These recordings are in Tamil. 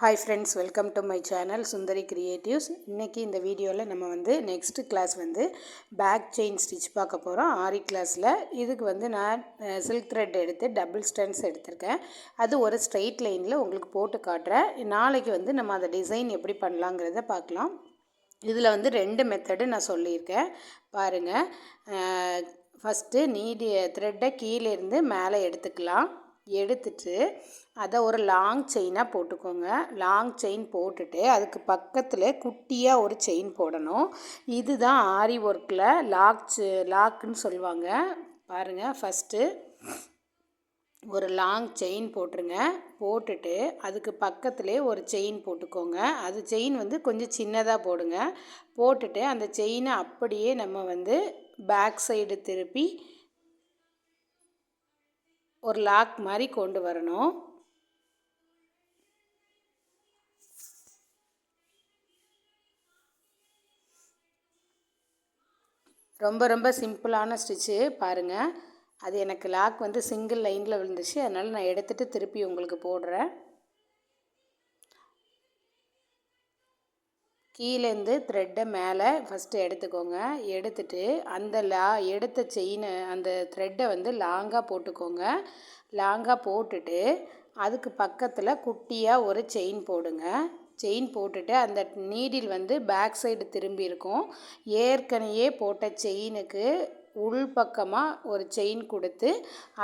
Hi friends, welcome to my channel Sundari creatives. இன்றைக்கி இந்த வீடியோவில் நம்ம next class back chain stitch பார்க்க போகிறோம். ஆரி கிளாஸில் இதுக்கு நான் சில்க் த்ரெட் எடுத்து டபுள் ஸ்டன்ஸ் எடுத்திருக்கேன். அது ஒரு ஸ்ட்ரெயிட் லைனில் உங்களுக்கு போட்டு காட்டுறேன். நாளைக்கு நம்ம அந்த டிசைன் எப்படி பண்ணலாங்கிறத பார்க்கலாம். இதில் 2 மெத்தடு நான் சொல்லியிருக்கேன் பாருங்கள். ஃபஸ்ட்டு த்ரெட்டை கீழேருந்து மேலே எடுத்துக்கலாம். எடுத்துட்டு அதை ஒரு லாங் செயினாக போட்டுக்கோங்க. லாங் செயின் போட்டுட்டு அதுக்கு பக்கத்தில் குட்டியாக ஒரு செயின் போடணும். இதுதான் ஆரி ஒர்க்கில் லாக்குன்னு சொல்லுவாங்க. பாருங்கள், ஃபஸ்ட்டு ஒரு லாங் செயின் போட்டுருங்க. போட்டுட்டு அதுக்கு பக்கத்துலேயே ஒரு செயின் போட்டுக்கோங்க. அது செயின் கொஞ்சம் சின்னதாக போடுங்க. போட்டுட்டு அந்த செயினை அப்படியே நம்ம பேக் சைடு திருப்பி ஒரு லாக் மாதிரி கொண்டு வரணும். ரொம்ப சிம்பிளான ஸ்டிச்சு பாருங்கள். அது எனக்கு லாக் சிங்கிள் லைனில் விழுந்துச்சு, அதனால் நான் எடுத்துகிட்டு திருப்பி உங்களுக்கு போடுறேன். கீழேருந்து த்ரெட்டை மேலே ஃபஸ்ட்டு எடுத்துக்கோங்க. எடுத்துட்டு அந்த எடுத்த செயினை அந்த த்ரெட்டை லாங்காக போட்டுக்கோங்க. லாங்காக போட்டுட்டு அதுக்கு பக்கத்தில் குட்டியாக ஒரு செயின் போடுங்க. செயின் போட்டுட்டு அந்த நீடில் பேக் சைடு திரும்பி இருக்கும். ஏற்கனவே போட்ட செயினுக்கு உள்பக்கமாக ஒரு செயின் கொடுத்து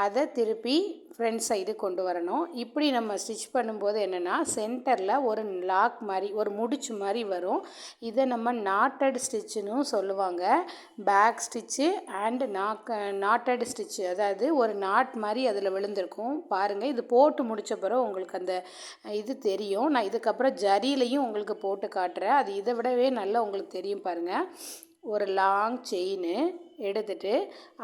அதை திருப்பி ஃப்ரண்ட் சைடு கொண்டு வரணும். இப்படி நம்ம ஸ்டிச் பண்ணும்போது என்னென்னா, சென்டரில் ஒரு லாக் மாதிரி ஒரு முடிச்சு மாதிரி வரும். இதை நம்ம நாட்டட் ஸ்டிச்சுன்னு சொல்லுவாங்க. Back stitch and knotted stitch, அதாவது ஒரு நாட் மாதிரி அதில் விழுந்திருக்கும். பாருங்கள், இது போட்டு முடித்த பிறகு உங்களுக்கு அந்த இது தெரியும். நான் இதுக்கப்புறம் ஜரிலையும் உங்களுக்கு போட்டு காட்டுறேன். அது இதை விடவே நல்லா உங்களுக்கு தெரியும். பாருங்கள், ஒரு லாங் செயின் எடுத்துட்டு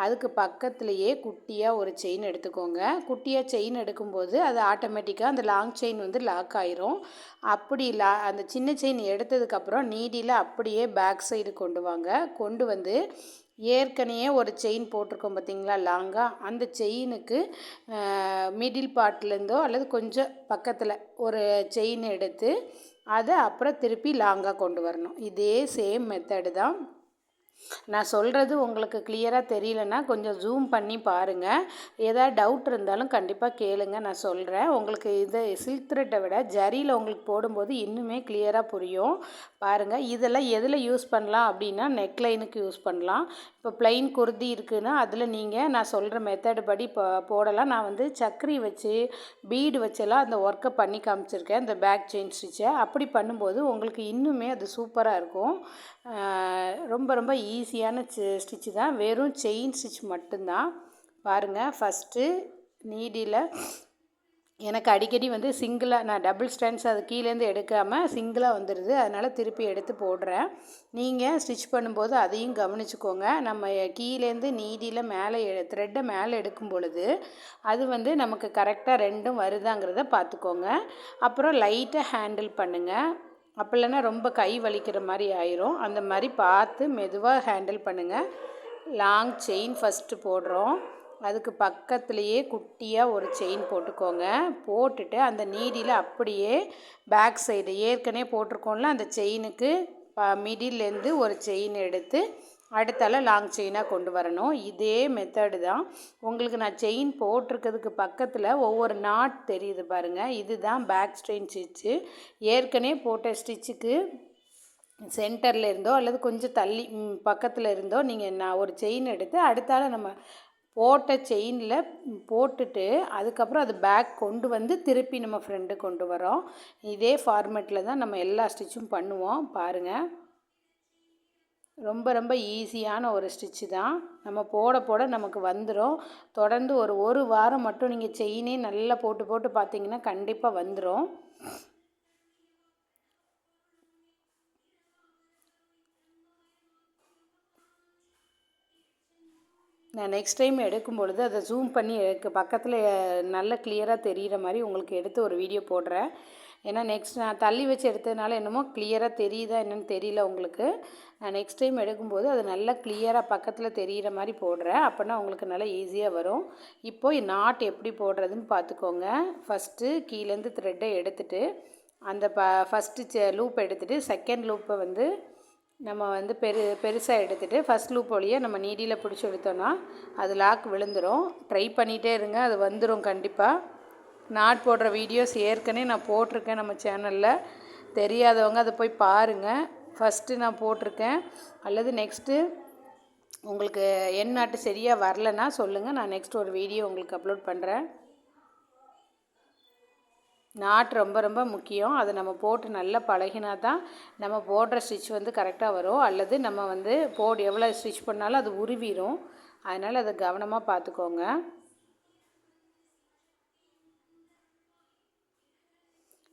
அதுக்கு பக்கத்துலேயே குட்டியாக ஒரு செயின் எடுத்துக்கோங்க. குட்டியாக செயின் எடுக்கும்போது அது ஆட்டோமேட்டிக்காக அந்த லாங் செயின் லாக் ஆயிரும். அப்படி அந்த சின்ன செயின் எடுத்ததுக்கப்புறம் நீடியில் அப்படியே பேக் சைடு கொண்டு வாங்க. கொண்டு ஏற்கனவே ஒரு செயின் போட்டிருக்கோம் பார்த்திங்களா லாங்காக, அந்த செயினுக்கு மிடில் பார்ட்லேருந்தோ அல்லது கொஞ்சம் பக்கத்தில் ஒரு செயின் எடுத்து அதை அப்புறம் திருப்பி லாங்காக கொண்டு வரணும். இதே சேம் மெத்தடு தான். நான் சொல்கிறது உங்களுக்கு கிளியராக தெரியலன்னா கொஞ்சம் ஜூம் பண்ணி பாருங்கள். ஏதாவது டவுட் இருந்தாலும் கண்டிப்பாக கேளுங்க, நான் சொல்கிறேன். உங்களுக்கு இது சில்க் த்ரெட்டை விட ஜரியில் உங்களுக்கு போடும்போது இன்னுமே கிளியராக புரியும். பாருங்கள், இதெல்லாம் எதில் யூஸ் பண்ணலாம் அப்படின்னா நெக்லைனுக்கு யூஸ் பண்ணலாம். இப்போ ப்ளைன் குர்தி இருக்குதுன்னா அதில் நான் சொல்கிற மெத்தடு படி போடலாம். நான் சக்கரி வச்சு பீடு வச்செல்லாம் அந்த ஒர்க்கை பண்ணி காமிச்சிருக்கேன், இந்த பேக் செயின் ஸ்டிச்சை. அப்படி பண்ணும்போது உங்களுக்கு இன்னுமே அது சூப்பராக இருக்கும். ரொம்ப ஈஸியான ஸ்டிச்சு தான். வெறும் செயின் ஸ்டிச் மட்டும்தான். பாருங்கள், ஃபஸ்ட்டு நீடியில் எனக்கு அடிக்கடி சிங்கிளாக நான் டபுள் ஸ்டாண்ட்ஸ் அது கீழேருந்து எடுக்காமல் சிங்கிளாக வந்துடுது. அதனால் திருப்பி எடுத்து போடுறேன். நீங்கள் ஸ்டிச் பண்ணும்போது அதையும் கவனிச்சுக்கோங்க. நம்ம கீழேருந்து நீடியில் மேலே த்ரெட்டை மேலே எடுக்கும் பொழுது அது நமக்கு கரெக்டாக ரெண்டும் வருதாங்கிறத பார்த்துக்கோங்க. அப்புறம் லைட்டாக ஹேண்டில் பண்ணுங்கள். அப்போ இல்லைன்னா ரொம்ப கை வலிக்கிற மாதிரி ஆயிரும். அந்த மாதிரி பார்த்து மெதுவாக ஹேண்டில் பண்ணுங்கள். லாங் செயின் ஃபஸ்ட்டு போடுறோம். அதுக்கு பக்கத்துலேயே குட்டியாக ஒரு செயின் போட்டுக்கோங்க. போட்டுட்டு அந்த நீடியில் அப்படியே பேக் சைடு ஏற்கனவே போட்டிருக்கோம்ல அந்த செயினுக்கு மிடில்லேருந்து ஒரு செயின் எடுத்து அடுத்தால லாங் செயினாக கொண்டு வரணும். இதே மெத்தடு தான். உங்களுக்கு நான் செயின் போட்டிருக்கிறதுக்கு பக்கத்தில் ஒவ்வொரு நாட் தெரியுது பாருங்கள். இதுதான் பேக் ஸ்ட்ரெயின் ஸ்டிச்சு. ஏற்கனவே போட்ட ஸ்டிச்சுக்கு சென்டரில் இருந்தோ அல்லது கொஞ்சம் தள்ளி பக்கத்தில் இருந்தோ நான் ஒரு செயின் எடுத்து அடுத்தால நம்ம போட்ட செயினில் போட்டுட்டு அதுக்கப்புறம் அது பேக் கொண்டு திருப்பி நம்ம ஃப்ரெண்டு கொண்டு வரோம். இதே ஃபார்மேட்டில் தான் நம்ம எல்லா ஸ்டிச்சும் பண்ணுவோம். பாருங்கள், ரொம்ப ஈஸியான ஒரு ஸ்டிச்சு தான். நம்ம போட நமக்கு வந்துடும். தொடர்ந்து ஒரு வாரம் மட்டும் நீங்கள் செயினே நல்லா போட்டு பார்த்தீங்கன்னா கண்டிப்பாக வந்துடும். நான் நெக்ஸ்ட் டைம் எடுக்கும் பொழுது அதை ஜூம் பண்ணி பக்கத்தில் நல்ல கிளியராக தெரிகிற மாதிரி உங்களுக்கு எடுத்து ஒரு வீடியோ போடுறேன். ஏன்னா நெக்ஸ்ட் நான் தள்ளி வச்சு எடுத்ததுனால என்னமோ கிளியராக தெரியுதா என்னென்னு தெரியல உங்களுக்கு. நான் நெக்ஸ்ட் டைம் எடுக்கும்போது அது நல்லா கிளியராக பக்கத்தில் தெரிகிற மாதிரி போடுறேன். அப்போனா உங்களுக்கு நல்லா ஈஸியாக வரும். இப்போது நாட் எப்படி போடுறதுன்னு பார்த்துக்கோங்க. ஃபஸ்ட்டு கீழேருந்து த்ரெட்டை எடுத்துகிட்டு அந்த ஃபஸ்ட்டு லூப் எடுத்துகிட்டு செகண்ட் லூப்பை வந்து நம்ம வந்து பெருசாக எடுத்துகிட்டு ஃபஸ்ட் லூப் வழியாக நம்ம நீடியில் பிடிச்சி எடுத்தோன்னா அது லாக் விழுந்துடும். ட்ரை பண்ணிகிட்டே இருங்க, அது வந்துடும் கண்டிப்பாக. நாட் போடுற வீடியோஸ் ஏற்கனவே நான் போட்டிருக்கேன் நம்ம சேனலில். தெரியாதவங்க அதை போய் பாருங்கள். ஃபஸ்ட்டு நான் போட்டிருக்கேன். அல்லது நெக்ஸ்ட்டு உங்களுக்கு என் நாட்டு சரியாக வரலன்னா சொல்லுங்கள், நான் நெக்ஸ்ட் ஒரு வீடியோ உங்களுக்கு அப்லோட் பண்ணுறேன். நாட் ரொம்ப ரொம்ப முக்கியம். அதை நம்ம போட்டு நல்லா பழகினா தான் நம்ம போடுற ஸ்டிச் வந்து கரெக்டாக வரும். அல்லது நம்ம வந்து எவ்வளோ ஸ்டிச் பண்ணாலும் அது உருவிடும். அதனால் அதை கவனமாக பார்த்துக்கோங்க.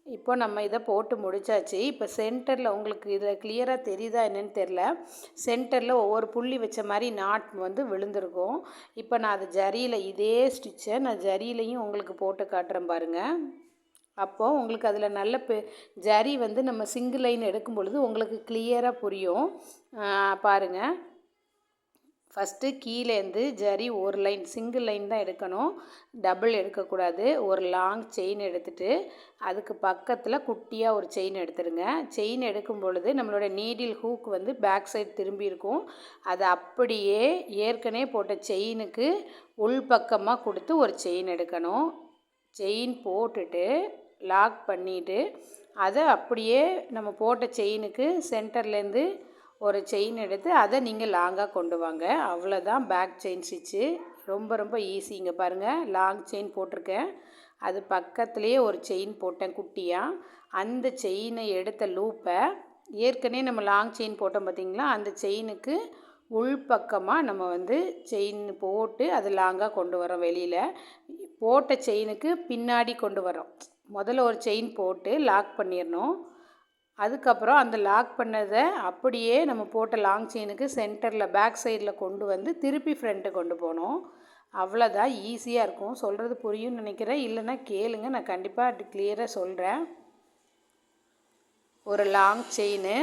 இப்போ நம்ம இதை போட்டு முடித்தாச்சு. இப்போ சென்டரில் உங்களுக்கு இதில் கிளியராக தெரியுதா என்னன்னு தெரில, சென்டரில் ஒவ்வொரு புள்ளி வச்ச மாதிரி நாட் வந்து விழுந்திருக்கும். இப்போ நான் அது ஜரியில் இதே ஸ்டிச்சை நான் ஜரியிலையும் உங்களுக்கு போட்டு காட்டுறேன் பாருங்கள். அப்போது உங்களுக்கு அதில் நல்ல ஜரி வந்து நம்ம சிங்கிள் லைன் எடுக்கும் பொழுது உங்களுக்கு கிளியராக புரியும். பாருங்கள், ஃபஸ்ட்டு கீழேருந்து ஜரி ஒரு லைன் சிங்கிள் லைன் தான் எடுக்கணும், டபுள் எடுக்கக்கூடாது. ஒரு லாங் செயின் எடுத்துகிட்டு அதுக்கு பக்கத்தில் குட்டியாக ஒரு செயின் எடுத்துடுங்க. செயின் எடுக்கும் பொழுது நம்மளோட நீடில் ஹூக் வந்து பேக் சைடு திரும்பி இருக்கும். அதை அப்படியே ஏற்கனவே போட்ட செயினுக்கு உள்பக்கமாக கொடுத்து ஒரு செயின் எடுக்கணும். செயின் போட்டுட்டு லாக் பண்ணிவிட்டு அதை அப்படியே நம்ம போட்ட செயினுக்கு சென்டர்லேருந்து ஒரு செயின் எடுத்து அதை நீங்கள் லாங்காக கொண்டு வாங்க. அவ்வளோதான் பேக் செயின் ஸ்டிச்சு. ரொம்ப ரொம்ப ஈஸி. இங்கே பாருங்கள், லாங் செயின் போட்டிருக்கேன், அது பக்கத்துலேயே ஒரு செயின் போட்டேன் குட்டியாக. அந்த செயினை எடுத்த லூப்பை ஏற்கனவே நம்ம லாங் செயின் போட்டோம் பார்த்திங்களா, அந்த செயினுக்கு உள்பக்கமாக நம்ம வந்து செயின் போட்டு அது லாங்காக கொண்டு வரோம். வெளியில் போட்ட செயினுக்கு பின்னாடி கொண்டு வரோம். முதல்ல ஒரு செயின் போட்டு லாக் பண்ணிடணும். அதுக்கப்புறம் அந்த லாக் பண்ணதை அப்படியே நம்ம போட்ட லாங் செயினுக்கு சென்டரில் பேக் சைடில் கொண்டு வந்து திருப்பி ஃப்ரண்ட்டு கொண்டு போகணும். அவ்வளோதான், ஈஸியாக இருக்கும். சொல்கிறது புரியும்னு நினைக்கிறேன். இல்லைன்னா கேளுங்க, நான் கண்டிப்பாக அது கிளியராக சொல்கிறேன். ஒரு லாங் செயின்,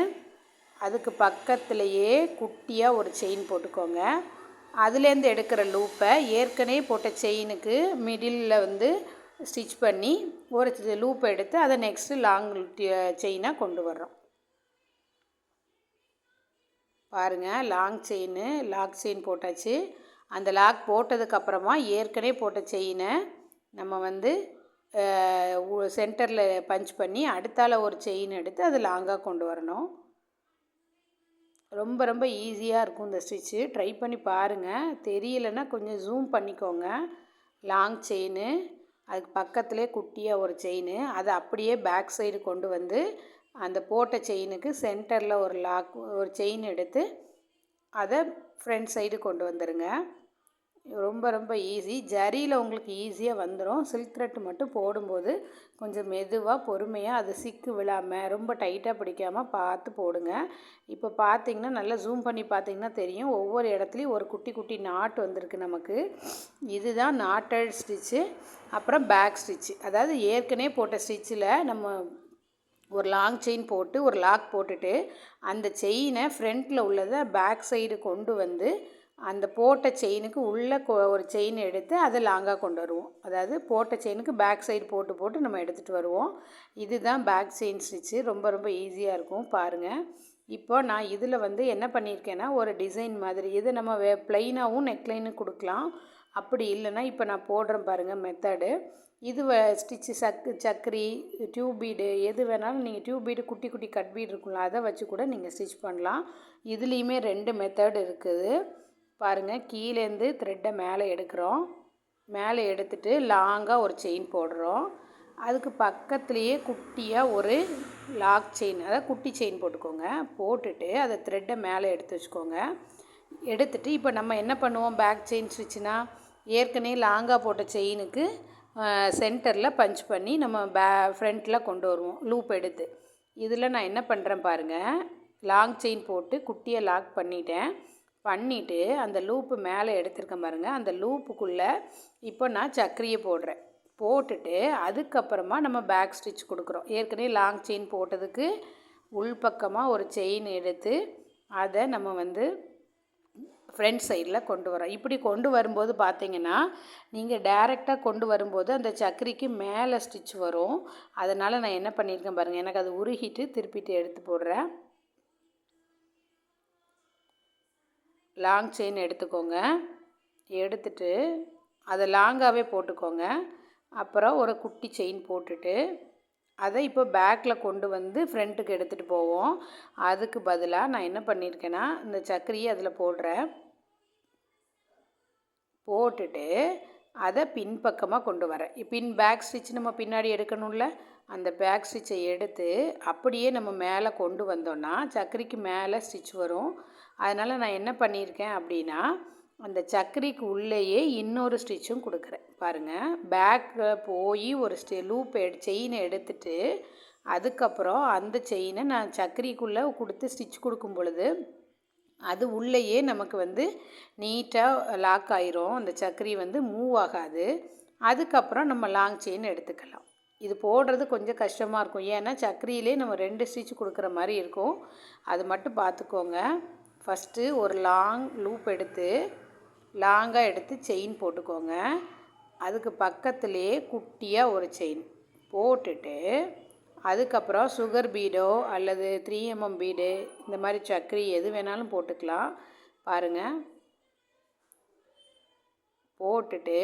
அதுக்கு பக்கத்துலேயே குட்டியாக ஒரு செயின் போட்டுக்கோங்க. அதுலேருந்து எடுக்கிற லூப்பை ஏற்கனவே போட்ட செயினுக்கு மிடிலில் வந்து ஸ்டிச் பண்ணி ஒரு லூப்பை எடுத்து அதை நெக்ஸ்ட்டு லாங் செயினாக கொண்டு வர்றோம். பாருங்கள், லாக் செயின் போட்டாச்சு. அந்த லாக் போட்டதுக்கப்புறமா ஏற்கனவே போட்ட செயினை நம்ம வந்து சென்டரில் பஞ்ச் பண்ணி அடுத்தால ஒரு செயின் எடுத்து அது லாங்காக கொண்டு வரணும். ரொம்ப ரொம்ப ஈஸியாக இருக்கும் இந்த ஸ்டிச்சு. ட்ரை பண்ணி பாருங்கள். தெரியலைன்னா கொஞ்சம் ஜூம் பண்ணிக்கோங்க. லாங் செயின், அதுக்கு பக்கத்துலேயே குட்டியாக ஒரு செயின், அதை அப்படியே பேக் சைடு கொண்டு வந்து அந்த போட்ட செயினுக்கு சென்டரில் ஒரு செயின் எடுத்து அதை ஃப்ரண்ட் சைடு கொண்டு வந்துடுங்க. ரொம்ப ரொம்ப ஈஸி. ஜரியில் உங்களுக்கு ஈஸியாக வந்துடும். சில்க் த்ரெட் மட்டும் போடும்போது கொஞ்சம் மெதுவாக பொறுமையாக அது சிக்கு விழாமல் ரொம்ப டைட்டாக பிடிக்காமல் பார்த்து போடுங்க. இப்போ பார்த்திங்கன்னா நல்லா ஜூம் பண்ணி பார்த்திங்கன்னா தெரியும், ஒவ்வொரு இடத்துலையும் ஒரு குட்டி குட்டி நாட் வந்திருக்கு நமக்கு. இதுதான் நாட்டட் ஸ்டிச்சு. அப்புறம் பேக் ஸ்டிச்சு, அதாவது ஏற்கனவே போட்ட ஸ்டிச்சில் நம்ம ஒரு லாங் செயின் போட்டு ஒரு லாக் போட்டுட்டு அந்த செயினை ஃப்ரண்ட்டில் உள்ளதை பேக் சைடு கொண்டு வந்து அந்த போட்ட செயினுக்கு உள்ளே ஒரு செயின் எடுத்து அதை லாங்காக கொண்டு வருவோம். அதாவது போட்ட செயினுக்கு பேக் சைடு போட்டு நம்ம எடுத்துகிட்டு வருவோம். இதுதான் பேக் செயின் ஸ்டிச்சு. ரொம்ப ரொம்ப ஈஸியாக இருக்கும். பாருங்கள், இப்போ நான் இதில் வந்து என்ன பண்ணியிருக்கேன்னா ஒரு டிசைன் மாதிரி, இது நம்ம ப்ளைனாகவும் நெக்லைனு கொடுக்கலாம். அப்படி இல்லைன்னா இப்போ நான் போடுறேன் பாருங்கள் மெத்தடு. இது ஸ்டிச்சு சக்கரி, டியூப் பீடு எது வேணாலும் நீங்கள் டியூப் பீடு குட்டி குட்டி கட் பீடு இருக்குல்ல, அதை வச்சு கூட நீங்கள் ஸ்டிச் பண்ணலாம். இதுலேயுமே 2 மெத்தட் இருக்குது. பாருங்கள், கீழேருந்து த்ரெட்டை மேலே எடுக்கிறோம். மேலே எடுத்துகிட்டு லாங்காக ஒரு செயின் போடுறோம். அதுக்கு பக்கத்துலேயே குட்டியாக ஒரு லாக் செயின், அதாவது குட்டி செயின் போட்டுக்கோங்க. போட்டுட்டு அதை த்ரெட்டை மேலே எடுத்து வச்சுக்கோங்க. எடுத்துகிட்டு இப்போ நம்ம என்ன பண்ணுவோம், பேக் செயின் ஸ்டிச்சுனா ஏற்கனவே லாங்காக போட்ட செயினுக்கு சென்டரில் பஞ்ச் பண்ணி நம்ம ஃப்ரண்ட்டில் கொண்டு வருவோம் லூப் எடுத்து. இதில் நான் என்ன பண்ணுறேன் பாருங்கள், லாங் செயின் போட்டு குட்டியை லாக் பண்ணிவிட்டு அந்த லூப்பு மேலே எடுத்துருக்கேன் பாருங்கள். அந்த லூப்புக்குள்ளே இப்போ நான் சக்கரியை போடுறேன். போட்டுட்டு அதுக்கப்புறமா நம்ம பேக் ஸ்டிச் கொடுக்குறோம். ஏற்கனவே லாங் செயின் போட்டதுக்கு உள்பக்கமாக ஒரு செயின் எடுத்து அதை நம்ம வந்து ஃப்ரண்ட் சைடில் கொண்டு வரோம். இப்படி கொண்டு வரும்போது பார்த்தீங்கன்னா, நீங்கள் டைரெக்டாக கொண்டு வரும்போது அந்த சக்கரிக்கு மேலே ஸ்டிச் வரும். அதனால் நான் என்ன பண்ணியிருக்கேன் பாருங்கள், எனக்கு அது உருகிட்டு திருப்பிட்டு எடுத்து போடுறேன். லாங் செயின் எடுத்துக்கோங்க. எடுத்துட்டு அதை லாங்காகவே போட்டுக்கோங்க. அப்புறம் ஒரு குட்டி செயின் போட்டுட்டு அதை இப்போ பேக்கில் கொண்டு வந்து ஃப்ரண்ட்டுக்கு எடுத்துகிட்டு போவோம். அதுக்கு பதிலாக நான் என்ன பண்ணியிருக்கேன்னா, இந்த சக்கரியை அதில் போடுறேன். போட்டுட்டு அதை பின்பக்கமாக கொண்டு வரேன். பேக் ஸ்டிச் நம்ம பின்னாடி எடுக்கணும்ல, அந்த பேக் ஸ்டிச்சை எடுத்து அப்படியே நம்ம மேலே கொண்டு வந்தோன்னா சக்கரிக்கு மேலே ஸ்டிச் வரும். அதனால் நான் என்ன பண்ணியிருக்கேன் அப்படின்னா, அந்த சக்கரிக்கு உள்ளேயே இன்னொரு ஸ்டிச்சும் கொடுக்குறேன் பாருங்கள். பேக்கில் போய் ஒரு லூப் செயினை எடுத்துட்டு அதுக்கப்புறம் அந்த செயினை நான் சக்கரிக்குள்ளே கொடுத்து ஸ்டிச் கொடுக்கும் பொழுது அது உள்ளேயே நமக்கு வந்து நீட்டாக லாக் ஆயிரும். அந்த சக்கரி வந்து மூவ் ஆகாது. அதுக்கப்புறம் நம்ம லாங் செயின் எடுத்துக்கலாம். இது போடுறது கொஞ்சம் கஷ்டமாக இருக்கும், ஏன்னா சக்கரியிலே நம்ம 2 ஸ்டிச் கொடுக்குற மாதிரி இருக்கும். அது மட்டும் பார்த்துக்கோங்க. ஃபஸ்ட்டு ஒரு லாங் லூப் எடுத்து லாங்காக எடுத்து செயின் போட்டுக்கோங்க. அதுக்கு பக்கத்துலேயே குட்டியாக ஒரு செயின் போட்டுட்டு அதுக்கப்புறம் சுகர் பீடோ அல்லது 3mm பீடு இந்த மாதிரி சக்கரி எது வேணாலும் போட்டுக்கலாம் பாருங்கள். போட்டுட்டு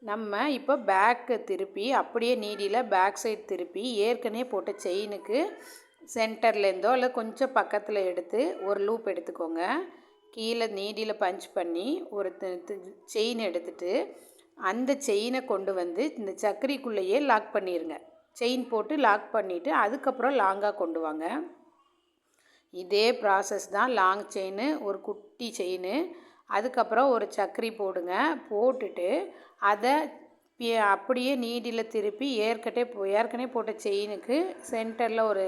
நம்ம இப்போ பேக்கு திருப்பி அப்படியே நீடியில் பேக் சைடு திருப்பி ஏற்கனவே போட்ட செயினுக்கு சென்டர்லேருந்தோ இல்லை கொஞ்சம் பக்கத்தில் எடுத்து ஒரு லூப் எடுத்துக்கோங்க. கீழே நீடியில் பஞ்ச் பண்ணி ஒரு செயின் எடுத்துகிட்டு அந்த செயினை கொண்டு வந்து இந்த சக்கரிக்குள்ளேயே லாக் பண்ணிடுங்க. செயின் போட்டு லாக் பண்ணிவிட்டு அதுக்கப்புறம் லாங்காக கொண்டு வாங்க. இதே ப்ராசஸ் தான் லாங் செயின், ஒரு குட்டி செயின், அதுக்கப்புறம் ஒரு சக்கரி போடுங்க. போட்டுட்டு அதை அப்படியே நீடியில் திருப்பி ஏற்கனவே போட்ட செயினுக்கு சென்டரில் ஒரு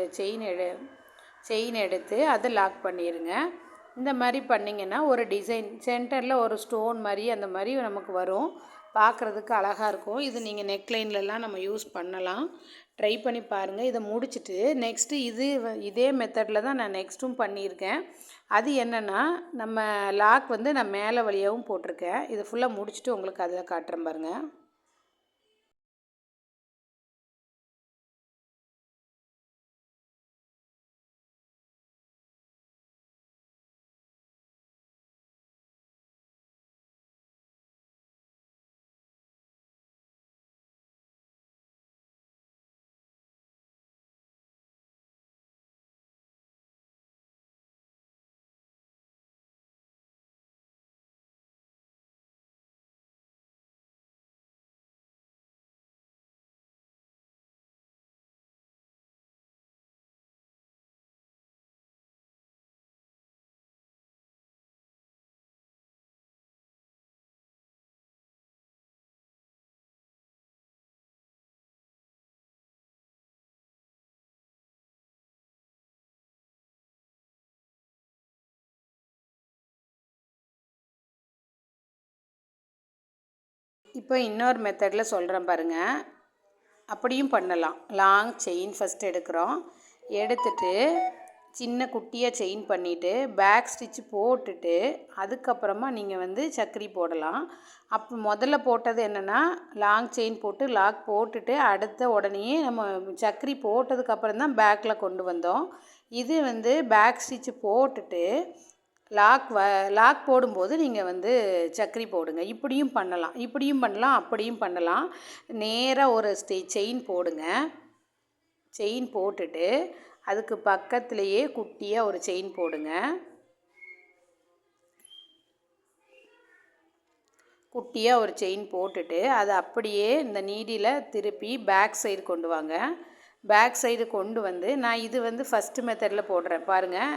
செயின் எடுத்து அதை லாக் பண்ணிடுங்க. இந்த மாதிரி பண்ணிங்கன்னா ஒரு டிசைன் சென்டரில் ஒரு ஸ்டோன் மாதிரி அந்த மாதிரி நமக்கு வரும். பார்க்குறதுக்கு அழகாக இருக்கும். இது நீங்கள் நெக்லைன்லலாம் நம்ம யூஸ் பண்ணலாம். ட்ரை பண்ணி பாருங்கள். இதை முடிச்சுட்டு நெக்ஸ்ட்டு இதே மெத்தடில் தான் நான் நெக்ஸ்ட்டும் பண்ணியிருக்கேன். அது என்னென்னா, நம்ம லாக் வந்து நான் மேலே வழியாகவும் போட்டிருக்கேன். இதை ஃபுல்லாக முடிச்சுட்டு உங்களுக்கு அதில் காட்டுறேன் பாருங்கள். இப்போ இன்னொரு மெத்தடில் சொல்கிறேன் பாருங்கள். அப்படியும் பண்ணலாம். லாங் செயின் ஃபஸ்ட் எடுக்கிறோம். எடுத்துட்டு சின்ன குட்டியாக செயின் பண்ணிவிட்டு பேக் ஸ்டிச் போட்டுட்டு அதுக்கப்புறமா நீங்கள் வந்து சக்கரி போடலாம். அப்போ முதல்ல போட்டது என்னென்னா, லாங் செயின் போட்டு லாக் போட்டுட்டு அடுத்த உடனேயே நம்ம சக்கரி போட்டதுக்கப்புறம் தான் பேக்கில் கொண்டு வந்தோம். இது வந்து பேக் ஸ்டிச் போட்டுட்டு லாக் போடும்போது நீங்கள் வந்து சக்கரி போடுங்க. இப்படியும் பண்ணலாம், அப்படியும் பண்ணலாம். நேராக ஒரு செயின் போடுங்க. செயின் போட்டுட்டு அதுக்கு பக்கத்துலேயே குட்டியாக ஒரு செயின் போடுங்க. குட்டியாக ஒரு செயின் போட்டுட்டு அதை அப்படியே இந்த நீடியில் திருப்பி பேக் சைடு கொண்டு வாங்க. பேக் சைடு கொண்டு வந்து நான் இது வந்து ஃபஸ்ட்டு மெத்தடில் போடுறேன் பாருங்கள்.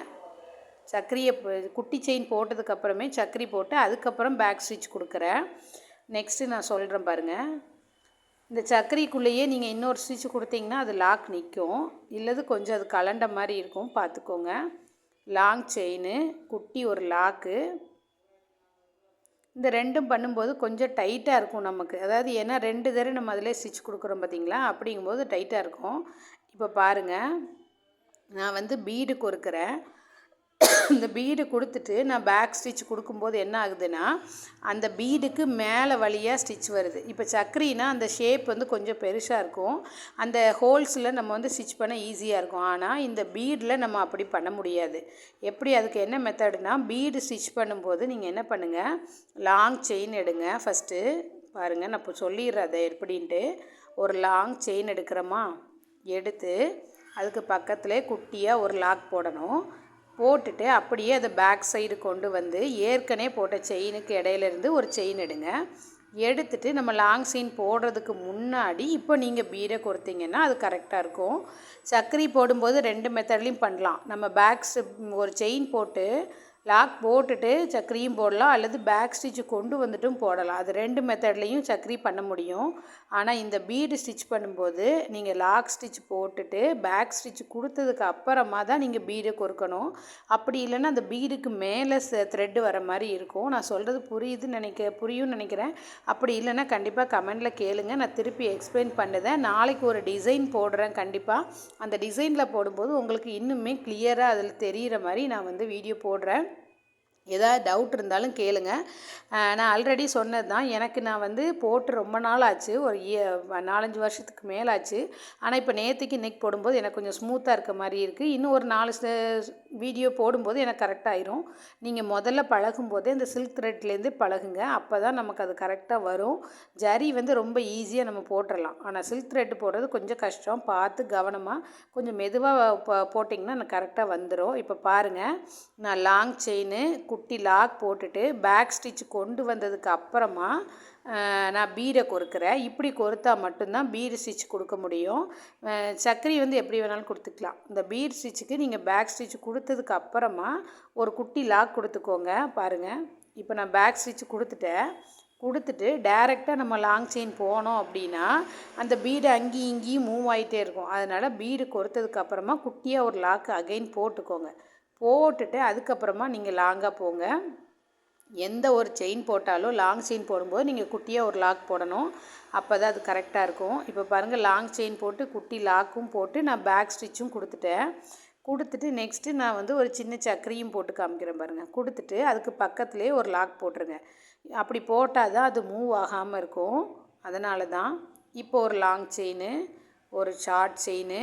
சக்கரியை குட்டி செயின் போட்டதுக்கப்புறமே சக்கரி போட்டு அதுக்கப்புறம் பேக் ஸ்டிச் கொடுக்குறேன். நெக்ஸ்ட்டு நான் சொல்கிறேன் பாருங்கள். இந்த சக்கரிக்குள்ளேயே நீங்கள் இன்னொரு ஸ்டிச் கொடுத்தீங்கன்னா அது லாக் நிற்கும், இல்லது கொஞ்சம் அது கலண்ட மாதிரி இருக்கும், பார்த்துக்கோங்க. லாங் செயின், குட்டி ஒரு லாக்கு, இந்த ரெண்டும் பண்ணும்போது கொஞ்சம் டைட்டாக இருக்கும் நமக்கு. அதாவது ஏன்னா 2 தடவை நம்ம அதிலே ஸ்டிச் கொடுக்குறோம் பார்த்திங்களா, அப்படிங்கும்போது டைட்டாக இருக்கும். இப்போ பாருங்கள், நான் வந்து பீடு கொடுக்குறேன். இந்த பீடு கொடுத்துட்டு நான் பேக் ஸ்டிச் கொடுக்கும்போது என்ன ஆகுதுன்னா அந்த பீடுக்கு மேலே வழியாக ஸ்டிச் வருது. இப்போ சக்கரினா அந்த ஷேப் வந்து கொஞ்சம் பெருசாக இருக்கும், அந்த ஹோல்ஸில் நம்ம வந்து ஸ்டிச் பண்ண ஈஸியாக இருக்கும். ஆனால் இந்த பீடில் நம்ம அப்படி பண்ண முடியாது. எப்படி, அதுக்கு என்ன மெத்தடுனா, பீடு ஸ்டிச் பண்ணும்போது நீங்கள் என்ன பண்ணுங்கள், லாங் செயின் எடுங்க. ஃபஸ்ட்டு பாருங்கள், நான் இப்போ சொல்லிடுறேன் அதை எப்படின்ட்டு. ஒரு லாங் செயின் எடுக்கிறோமா, எடுத்து அதுக்கு பக்கத்துலேயே குட்டியாக ஒரு லாக் போடணும். போட்டுட்டு அப்படியே அதை பேக் சைடு கொண்டு வந்து ஏற்கனவே போட்ட செயினுக்கு இடையிலேருந்து ஒரு செயின் எடுங்க. எடுத்துகிட்டு நம்ம லாங் செயின் போடுறதுக்கு முன்னாடி இப்போ நீங்கள் பீடை கொடுத்தீங்கன்னா அது கரெக்டாக இருக்கும். சக்கரி போடும்போது 2 மெத்தட்லேயும் பண்ணலாம். நம்ம ஒரு செயின் போட்டு லாக் போட்டுட்டு சக்கரியும் போடலாம், அல்லது பேக் ஸ்டிச்சு கொண்டு வந்துட்டும் போடலாம். அது 2 மெத்தட்லேயும் சக்கரி பண்ண முடியும். ஆனால் இந்த பீடு ஸ்டிச் பண்ணும்போது நீங்கள் லாக் ஸ்டிச் போட்டுட்டு பேக் ஸ்டிச் கொடுத்ததுக்கு அப்புறமா தான் நீங்கள் பீடை கொறுக்கணும். அப்படி இல்லைன்னா அந்த பீடுக்கு மேலே த்ரெட்டு வர மாதிரி இருக்கும். நான் சொல்கிறது புரியும்னு நினைக்கிறேன். அப்படி இல்லைன்னா கண்டிப்பாக கமெண்டில் கேளுங்க, நான் திருப்பி எக்ஸ்பிளைன் பண்ணுறேன். நாளைக்கு ஒரு டிசைன் போடுறேன் கண்டிப்பாக. அந்த டிசைனில் போடும்போது உங்களுக்கு இன்னுமே கிளியராக அதில் தெரிகிற மாதிரி நான் வந்து வீடியோ போடுறேன். ஏதாவது டவுட் இருந்தாலும் கேளுங்க. நான் ஆல்ரெடி சொன்னது தான், நான் வந்து போட்டு ரொம்ப நாள் ஆச்சு, ஒரு 4-5 வருஷத்துக்கு மேலே ஆச்சு. ஆனால் இப்போ நேற்றுக்கு இன்றைக்கி போடும்போது எனக்கு கொஞ்சம் ஸ்மூத்தாக இருக்க மாதிரி இருக்குது. இன்னும் ஒரு 4 வீடியோ போடும்போது எனக்கு கரெக்டாகிடும். நீங்கள் முதல்ல பழகும்போதே இந்த சில்க் த்ரெட்லேருந்து பழகுங்க, அப்போ தான் நமக்கு அது கரெக்டாக வரும். ஜரி வந்து ரொம்ப ஈஸியாக நம்ம போட்டுடலாம், ஆனால் சில்க் த்ரெட் போடுறது கொஞ்சம் கஷ்டம். பார்த்து கவனமாக கொஞ்சம் மெதுவாக போட்டிங்கன்னா எனக்கு கரெக்டாக வந்துடும். இப்போ பாருங்கள், நான் லாங் செயின் குட்டி லாக் போட்டுட்டு பேக் ஸ்டிச் கொண்டு வந்ததுக்கு அப்புறமா நான் பீடை கொறுக்கிறேன். இப்படி கொறுத்தா மட்டும்தான் பீடு ஸ்டிச் கொடுக்க முடியும். சக்கரி வந்து எப்படி வேணாலும் கொடுத்துக்கலாம். இந்த பீட் ஸ்டிச்சுக்கு நீங்கள் பேக் ஸ்டிச் கொடுத்ததுக்கு அப்புறமா ஒரு குட்டி லாக் கொடுத்துக்கோங்க. பாருங்கள், இப்போ நான் பேக் ஸ்டிச் கொடுத்துட்டு டைரெக்டாக நம்ம லாங் செயின் போனோம் அப்படின்னா அந்த பீடு அங்கேயும் இங்கேயும் மூவ் ஆகிட்டே இருக்கும். அதனால் பீடு கொறுத்ததுக்கு அப்புறமா குட்டியாக ஒரு லாக் அகைன் போட்டுக்கோங்க. போட்டுட்டு அதுக்கப்புறமா நீங்கள் லாங்காக போங்க. எந்த ஒரு செயின் போட்டாலும் லாங் செயின் போடும்போது நீங்கள் குட்டியாக ஒரு லாக் போடணும், அப்போ தான் அது கரெக்டாக இருக்கும். இப்போ பாருங்கள், லாங் செயின் போட்டு குட்டி லாக்கும் போட்டு நான் பேக் ஸ்டிச்சும் கொடுத்துட்டு நெக்ஸ்ட்டு நான் வந்து ஒரு சின்ன சக்கரியும் போட்டு காமிக்கிறேன் பாருங்கள். கொடுத்துட்டு அதுக்கு பக்கத்துலேயே ஒரு லாக் போட்டுருங்க. அப்படி போட்டால் தான் அது மூவ் ஆகாமல் இருக்கும். அதனால தான் இப்போ ஒரு லாங் செயின், ஒரு ஷார்ட் செயின்,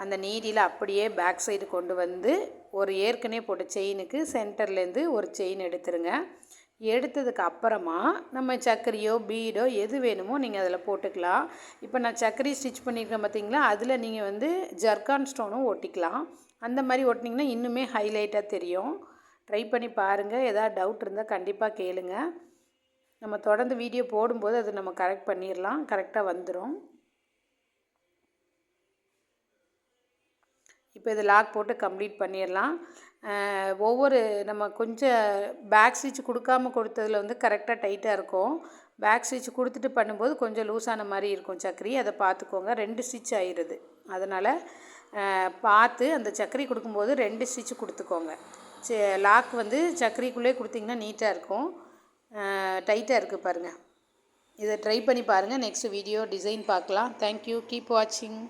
அந்த நீடியில் அப்படியே பேக் சைடு கொண்டு வந்து ஒரு ஏற்கனவே போட்ட செயினுக்கு சென்டர்லேருந்து ஒரு செயின் எடுத்துருங்க. எடுத்ததுக்கு அப்புறமா நம்ம சக்கரையோ பீடோ எது வேணுமோ நீங்கள் அதில் போட்டுக்கலாம். இப்போ நான் சக்கரை ஸ்டிச் பண்ணியிருக்கேன் பார்த்தீங்களா, அதில் நீங்கள் வந்து ஜர்கான் ஸ்டோனும் ஒட்டிக்கலாம். அந்த மாதிரி ஒட்டினீங்கன்னா இன்னுமே ஹைலைட்டாக தெரியும். ட்ரை பண்ணி பாருங்கள். ஏதாவது டவுட் இருந்தால் கண்டிப்பாக கேளுங்க. நம்ம தொடர்ந்து வீடியோ போடும்போது அது நம்ம கரெக்ட் பண்ணிடலாம், கரெக்டாக வந்துடும். இப்போ இது லாக் போட்டு கம்ப்ளீட் பண்ணிடலாம். நம்ம கொஞ்சம் பேக் ஸ்டிச் கொடுத்ததில் வந்து கரெக்டாக டைட்டாக இருக்கும். பேக் ஸ்டிச் கொடுத்துட்டு பண்ணும்போது கொஞ்சம் லூஸான மாதிரி இருக்கும் சக்கரி, அதை பார்த்துக்கோங்க. 2 ஸ்டிச் ஆயிடுது. அதனால் பார்த்து அந்த சக்கரி கொடுக்கும்போது 2 ஸ்டிச் கொடுத்துக்கோங்க. லாக் வந்து சக்கரிக்குள்ளே கொடுத்திங்கன்னா நீட்டாக இருக்கும். டைட்டாக இருக்குது பாருங்கள். இதை ட்ரை பண்ணி பாருங்கள். நெக்ஸ்ட் வீடியோ டிசைன் பார்க்கலாம். தேங்க்யூ, கீப் வாட்சிங்.